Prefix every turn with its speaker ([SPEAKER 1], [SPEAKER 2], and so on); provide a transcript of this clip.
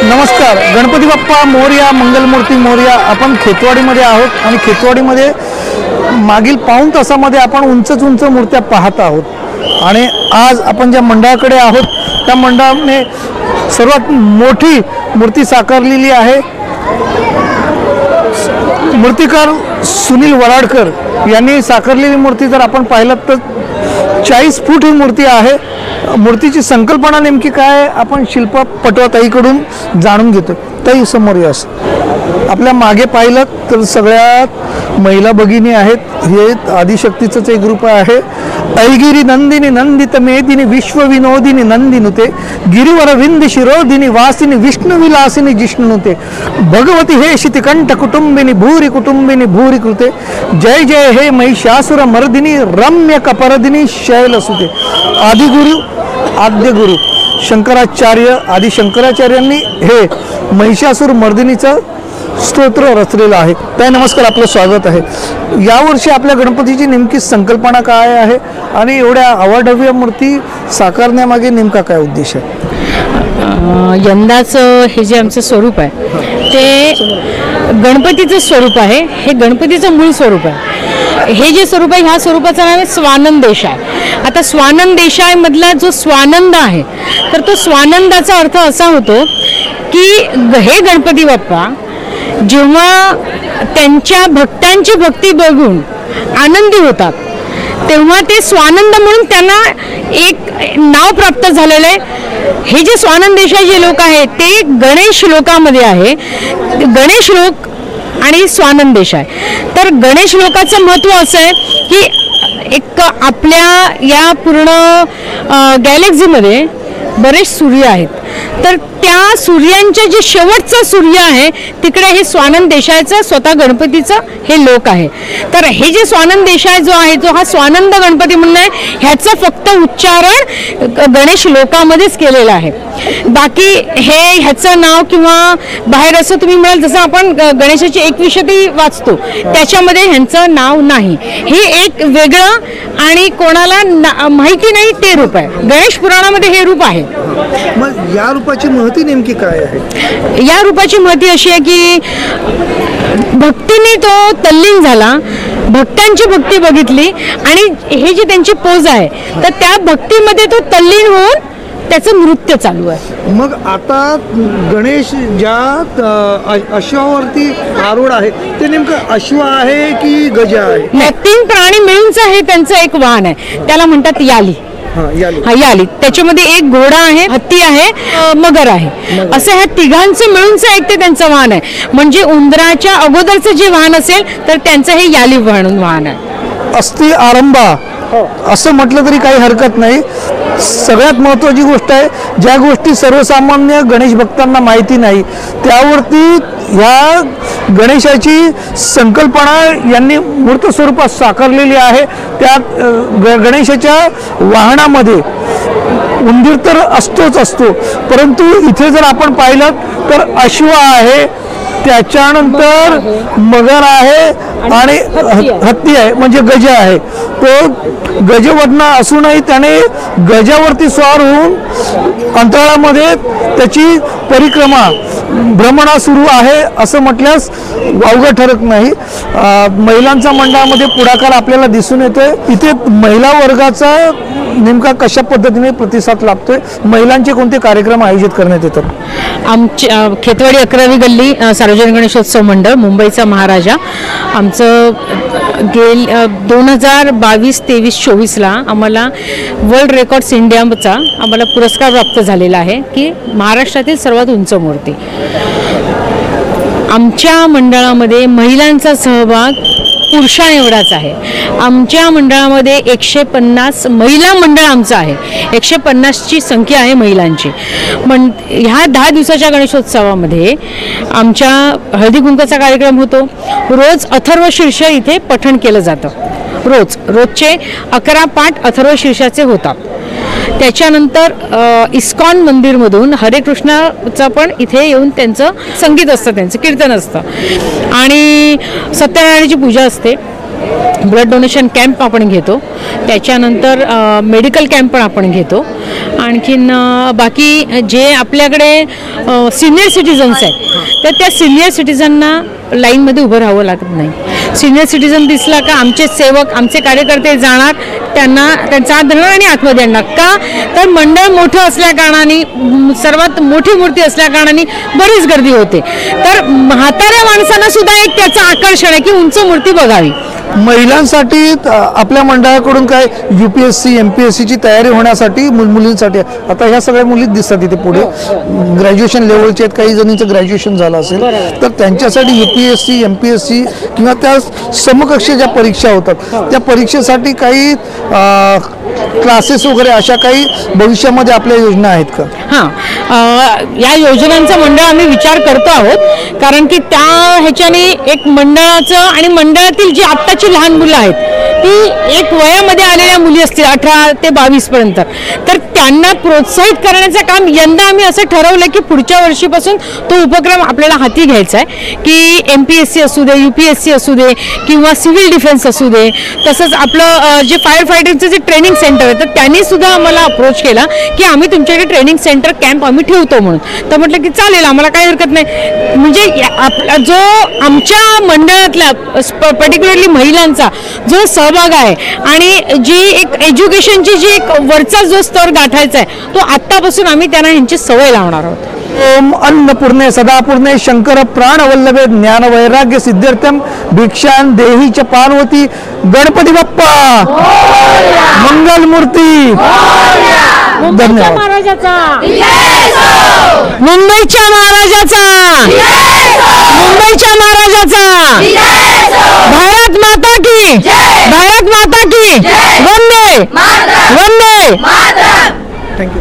[SPEAKER 1] नमस्कार. गणपती बाप्पा मोरया, मंगलमूर्ती मोरया. आपण खेतवाडीमध्ये आहोत आणि खेतवाडीमध्ये मागील पाऊण तासामध्ये आपण उंच मूर्त्या पाहत आहोत आणि आज आपण ज्या मंडळाकडे आहोत त्या मंडळाने सर्वात मोठी मूर्ती साकारलेली आहे. मूर्तिकार सुनील वराडकर यांनी साकारलेली मूर्ती जर आपण पाहिलं तर 40 फूट ही मूर्ती आहे. मूर्तीची संकल्पना नेमकी काय आपण शिल्पपटवाताईकडून जाणून घेतो. ताई समोर या. आपल्या मागे पाहिलं तर सगळ्यात महिला भगिनी आहेत. हे आदिशक्तीचंच एक ग्रुप आहे. ऐगिरी नंदिनी नंदित मेदिनी विश्व विनोदिनी नंदिनुते गिरिवर विंदी शिरोदिनी वासिनी विष्णु विलासिनी जिष्णुनुते भगवती हे शितिकंठ कुटुंबिनी भूरी कृते जय जय हे महिषासुर मर्दिनी रम्य कपरदिनी शैलसुते. आद्य गुरु शंकराचार्य आदि शंकराचार्यांनी हे महिषासुर मर्दिनीचं स्तोत्र रचलेलं आहे. ताई नमस्कार, आपलं स्वागत आहे. यावर्षी आपल्या गणपतीची नेमकी संकल्पना काय आहे आणि एवढ्या अवाढव्य मूर्ती साकारण्यामागे नेमका काय उद्देश आहे?
[SPEAKER 2] यंदाचं हे जे आमचं स्वरूप आहे ते गणपतीचं स्वरूप आहे. हे गणपतीचं मूळ स्वरूप आहे. हे जे स्वरूप आहे ह्या स्वरूपाचं नाव आहे स्वानंद देशाय. आता स्वानंद देशाय मधला जो स्वानंद आहे तर तो स्वानंदाचा अर्थ असा होतो की हे गणपती बाप्पा जेव्हा त्यांच्या भक्तांची भक्ती बघून आनंदी होतात तेव्हा ते स्वानंद म्हणून त्यांना एक नाव प्राप्त झालेलं आहे. हे जे स्वानंद देशाय जे लोक आहेत ते गणेश लोकामध्ये आहे. गणेश लोक आणि स्वानंद देशाय. तर गणेश लोकाचं महत्त्व असं आहे की एक आपल्या या पूर्ण गॅलेक्सीमध्ये बरेच सूर्य आहेत. तर त्या सूर्यांचे जे शेवटचा सूर्य आहे तिकडे हे स्वानंद देशायचं स्वतः गणपतीचं हे लोक आहे. तर हे जे स्वानंद देशाय जो आहे जो हा स्वानंद गणपती म्हणून आहे ह्याचं फक्त उच्चारण गणेश लोकामध्येच केलेलं आहे. बाकी हे ह्याचं नाव किंवा बाहेर असं तुम्ही म्हणाल जसं आपण गणेशाची 21 वाचतो त्याच्यामध्ये ह्यांचं नाव नाही. हे एक वेगळं आणि कोणाला माहिती नाही ते रूप आहे. गणेश पुराणामध्ये हे रूप आहे.
[SPEAKER 1] मग या रूपाची महती नेमकी काय आहे?
[SPEAKER 2] या रूपाची महती अशी आहे की भक्तीने तो तल्लीन झाला, भक्तांची भक्ती बघितली आणि हे जी त्यांची पोज आहे तर त्या भक्तीमध्ये तो तल्लीन होऊन त्याचं नृत्य चालू आहे.
[SPEAKER 1] मग आता गणेश ज्या अश्वावरती आरूढ आहे ते नेमकं अश्व आहे की गजा आहे?
[SPEAKER 2] नाही, 3 प्राणी मिळूनच हे त्यांचं एक वाहन आहे. त्याला म्हणतात याली. याली. त्याच्यामध्ये एक घोडा आहे, हत्ती आहे, मगर आहे. असं ह्या तिघांचं मिळूनच एक ते त्यांचं वाहन आहे. म्हणजे उंदराच्या अगोदरचं जे वाहन असेल तर त्यांचं हे याली वाहन आहे.
[SPEAKER 1] अस्ति आरंभा असं म्हटलं तरी काही हरकत नाही. सगळ्यात महत्त्वाची गोष्ट आहे ज्या गोष्टी सर्वसामान्य गणेश भक्तांना माहिती नाही त्यावरती ह्या गणेशाची संकल्पना यांनी मूर्त स्वरूपात साकारलेली आहे. त्यात गणेशाच्या वाहनामध्ये उंदीर तर असतो परंतु इथे जर आपण पाहिलं तर अश्व आहे, त्याच्यानंतर मगर आहे आणि हत्ती आहे म्हणजे गज आहे. तो गजवदना असूनही त्याने गजावरती स्वार होऊन अंतराळामध्ये त्याची परिक्रमा भ्रमणा सुरू आहे असं म्हटल्यास वावगं ठरत नाही. महिलांचा मंडळामध्ये पुढाकार आपल्याला दिसून येतोय. इथे महिला वर्गाचा नेमका कशा पद्धतीने प्रतिसाद लाभतोय? महिलांचे कोणते कार्यक्रम आयोजित करण्यात येतात?
[SPEAKER 2] आमच्या खेतवाडी 11वी गल्ली सार्वजनिक गणेशोत्सव मंडळ मुंबईचा महाराजा आमचं 2022-23-24ला आम्हाला वर्ल्ड रेकॉर्ड्स इंडियाचा आम्हाला पुरस्कार प्राप्त झालेला आहे की महाराष्ट्रातील सर्वात उंच मूर्ती. आमच्या मंडळामध्ये महिलांचा सहभाग पुरुषां एवढाच आहे. आमच्या मंडळामध्ये 150 महिला मंडळ आमचं आहे. 150ची संख्या आहे महिलांची. ह्या 10 दिवसाच्या गणेशोत्सवामध्ये आमच्या हळदी कुंकाचा कार्यक्रम होतो. रोज अथर्व शीर्ष इथे पठण केलं जातं. रोजचे 11 पाठ अथर्व शीर्षाचे होतात. त्याच्यानंतर इस्कॉन मंदिरमधून हरे कृष्णाचं पण इथे येऊन त्यांचं संगीत असतं, त्यांचं कीर्तन असतं आणि सत्यनारायणाची पूजा असते. ब्लड डोनेशन कॅम्प आपण घेतो. त्याच्यानंतर मेडिकल कॅम्प पण आपण घेतो आणखीन बाकी जे आपल्याकडे सिनियर सिटीजन्स आहेत तर त्या सिनियर सिटीजनना लाईनमध्ये उभं राहावं लागत नाही. सिनियर सिटीजन दिसला का आमचे सेवक आमचे कार्यकर्ते जाणार त्यांना त्यांचा हात धरणार आणि आतमध्ये आणणार. का तर मंडळ मोठं असल्या कारणाने सर्वात मोठी मूर्ती असल्या कारणाने बरीच गर्दी होते. तर म्हाताऱ्या माणसांना सुद्धा एक त्याचं आकर्षण आहे की उंच मूर्ती बघावी.
[SPEAKER 1] महिलांसाठी आपल्या मंडळाकडून काय UPSC MPSC ची तयारी होण्यासाठी मुलींसाठी आता ह्या सगळ्या मुली दिसतात इथे पुढे ग्रॅज्युएशन लेवलचे आहेत, काही जणींचं ग्रॅज्युएशन झालं असेल तर त्यांच्यासाठी UPSC MPSC किंवा त्या समकक्ष ज्या परीक्षा होतात त्या परीक्षेसाठी काही क्लासेस वगैरे अशा काही भविष्यामध्ये आपल्या योजना आहेत का?
[SPEAKER 2] या योजनांचा मंडळ आम्ही विचार करतो आहोत कारण की त्या ह्याच्याने एक मंडळाचं आणि मंडळातील जी आत्ताची लहान मुलं आहेत ती एक वयामध्ये आलेल्या मुली असतील 18 ते 22 पर्यंत तर त्यांना प्रोत्साहित करण्याचं काम यंदा आम्ही असं ठरवलं की पुढच्या वर्षीपासून तो उपक्रम आपल्याला हाती घ्यायचा आहे की MPSC असू दे UPSC असू दे किंवा सिव्हिल डिफेन्स असू दे. तसंच आपलं जे फायर फायटरचं जे ट्रेनिंग सेंटर आहे तर त्यांनी सुद्धा आम्हाला अप्रोच केला की आम्ही तुमच्याकडे ट्रेनिंग सेंटर कॅम्प आम्ही ठेवतो म्हणून. तर म्हटलं की चालेल आम्हाला काही हरकत नाही. म्हणजे आपला जो आमच्या मंडळातला पर्टिक्युलरली महिलांचा जो सहभाग आहे आणि जी एक एज्युकेशनची जी एक वरचा जो स्तर गाठायचा आहे तो आत्तापासून आम्ही त्यांना ह्यांची सवय लावणार आहोत.
[SPEAKER 1] ओम अन्नपूर्णे सदापूर्णे शंकर प्राणवल्लभे ज्ञान वैराग्य सिद्ध्यर्थम भिक्षान देही च पार्वती गणपती बाप्पा मंगल मूर्ती.
[SPEAKER 2] मुंबईच्या महाराजाचा मुंबईच्या महाराजाचा मुंबईच्या महाराजाचा भारत माता की भारत माता की वंदे वंदे.
[SPEAKER 1] थँक्यू.